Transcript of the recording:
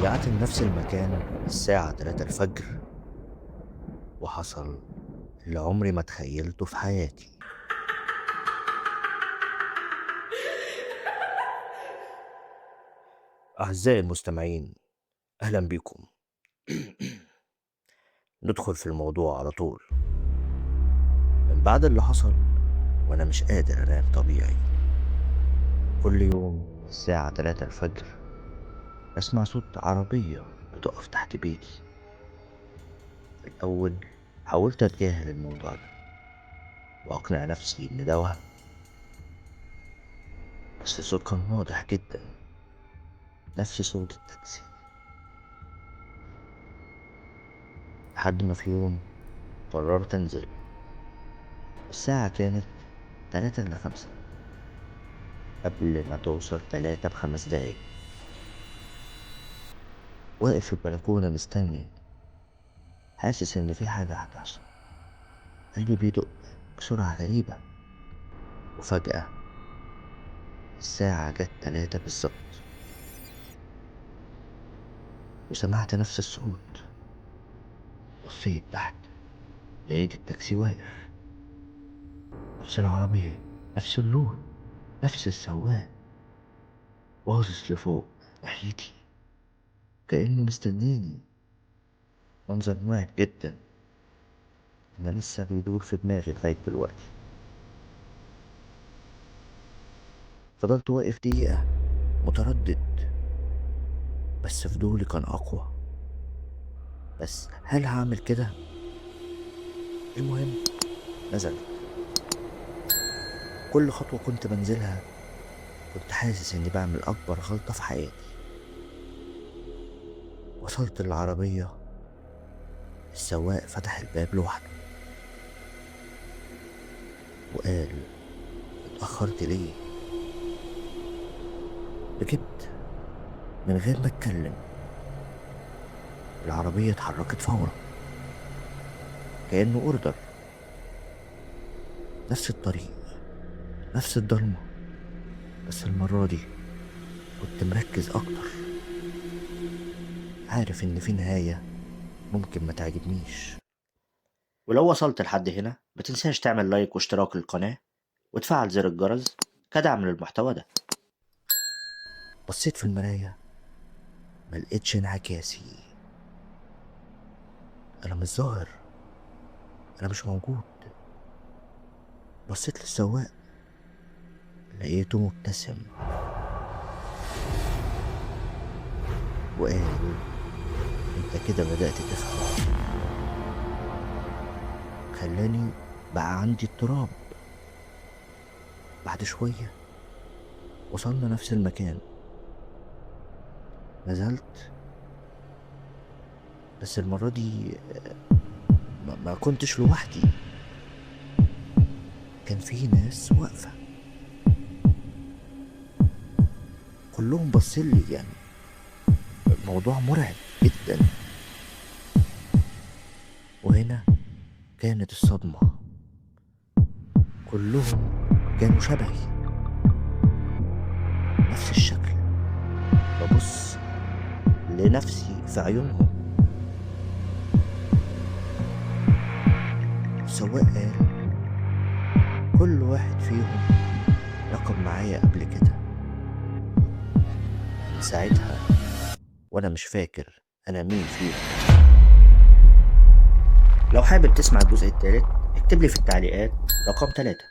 رجعت لنفس المكان الساعة 3 الفجر، وحصل اللي عمري ما تخيلته في حياتي. أعزائي المستمعين، أهلا بكم. ندخل في الموضوع على طول. من بعد اللي حصل وأنا مش قادر أنام طبيعي. كل يوم الساعة 3 الفجر أسمع صوت عربية بتقف تحت بيتي. الأول حاولت أتجاهل الموضوع ده وأقنع نفسي إن ده وهم، بس الصوت كان واضح جدا، نفس صوت التاكسي. لحد ما في يوم قررت أنزل. الساعة كانت 3 إلا 5، قبل ما توصل 3 ب5 دقايق. واقف في البلكونة مستني، حاسس إن في حاجة هتحصل. قلبي بيدق بسرعة غريبة، وفجأة الساعة جت 3 بالظبط، وسمعت نفس الصوت. بصيت تحت، لقيت التاكسي واقف، نفس العربية، نفس اللون، نفس السواق، باصص لفوق ناحيتي كأنه مستنيني. منظر مرعب جدا، أنا لسه بيدور في دماغي لغاية دلوقتي. فضلت واقف دقيقة متردد، بس فضولي كان أقوى. بس هل هعمل كده؟ المهم نزلت. كل خطوة كنت بنزلها كنت حاسس إني بعمل أكبر غلطة في حياتي. وصلت للعربية، السواق فتح الباب لوحده وقال: اتأخرت ليه؟ ركبت من غير ما اتكلم. العربية اتحركت فورا كأنه اوردر. نفس الطريق، نفس الضلمة، بس المرة دي كنت مركز اكتر، عارف ان في نهاية ممكن ما تعجبنيش. ولو وصلت لحد هنا ما تنساش تعمل لايك واشتراك للقناة وتفعل زر الجرس كدعم للمحتوى ده. بصيت في المراية، ما لقيتش انعكاسي. انا مش ظاهر، انا مش موجود. بصيت للسواق، لقيته مبتسم وقال: انت كده بدأت تفهم. خلاني بقى عندي اضطراب. بعد شوية وصلنا نفس المكان. نزلت، بس المرة دي ما كنتش لوحدي، كان في ناس واقفة كلهم بصلي. يعني الموضوع مرعب جدا. وهنا كانت الصدمة، كلهم كانوا شبهي، نفس الشكل. ببص لنفسي في عيونهم. السواق قال: كل واحد فيهم ركب معايا قبل كده. من ساعتها وانا مش فاكر انا مين فيهم. لو حابب تسمع الجزء الثالث اكتب لي في التعليقات رقم 3.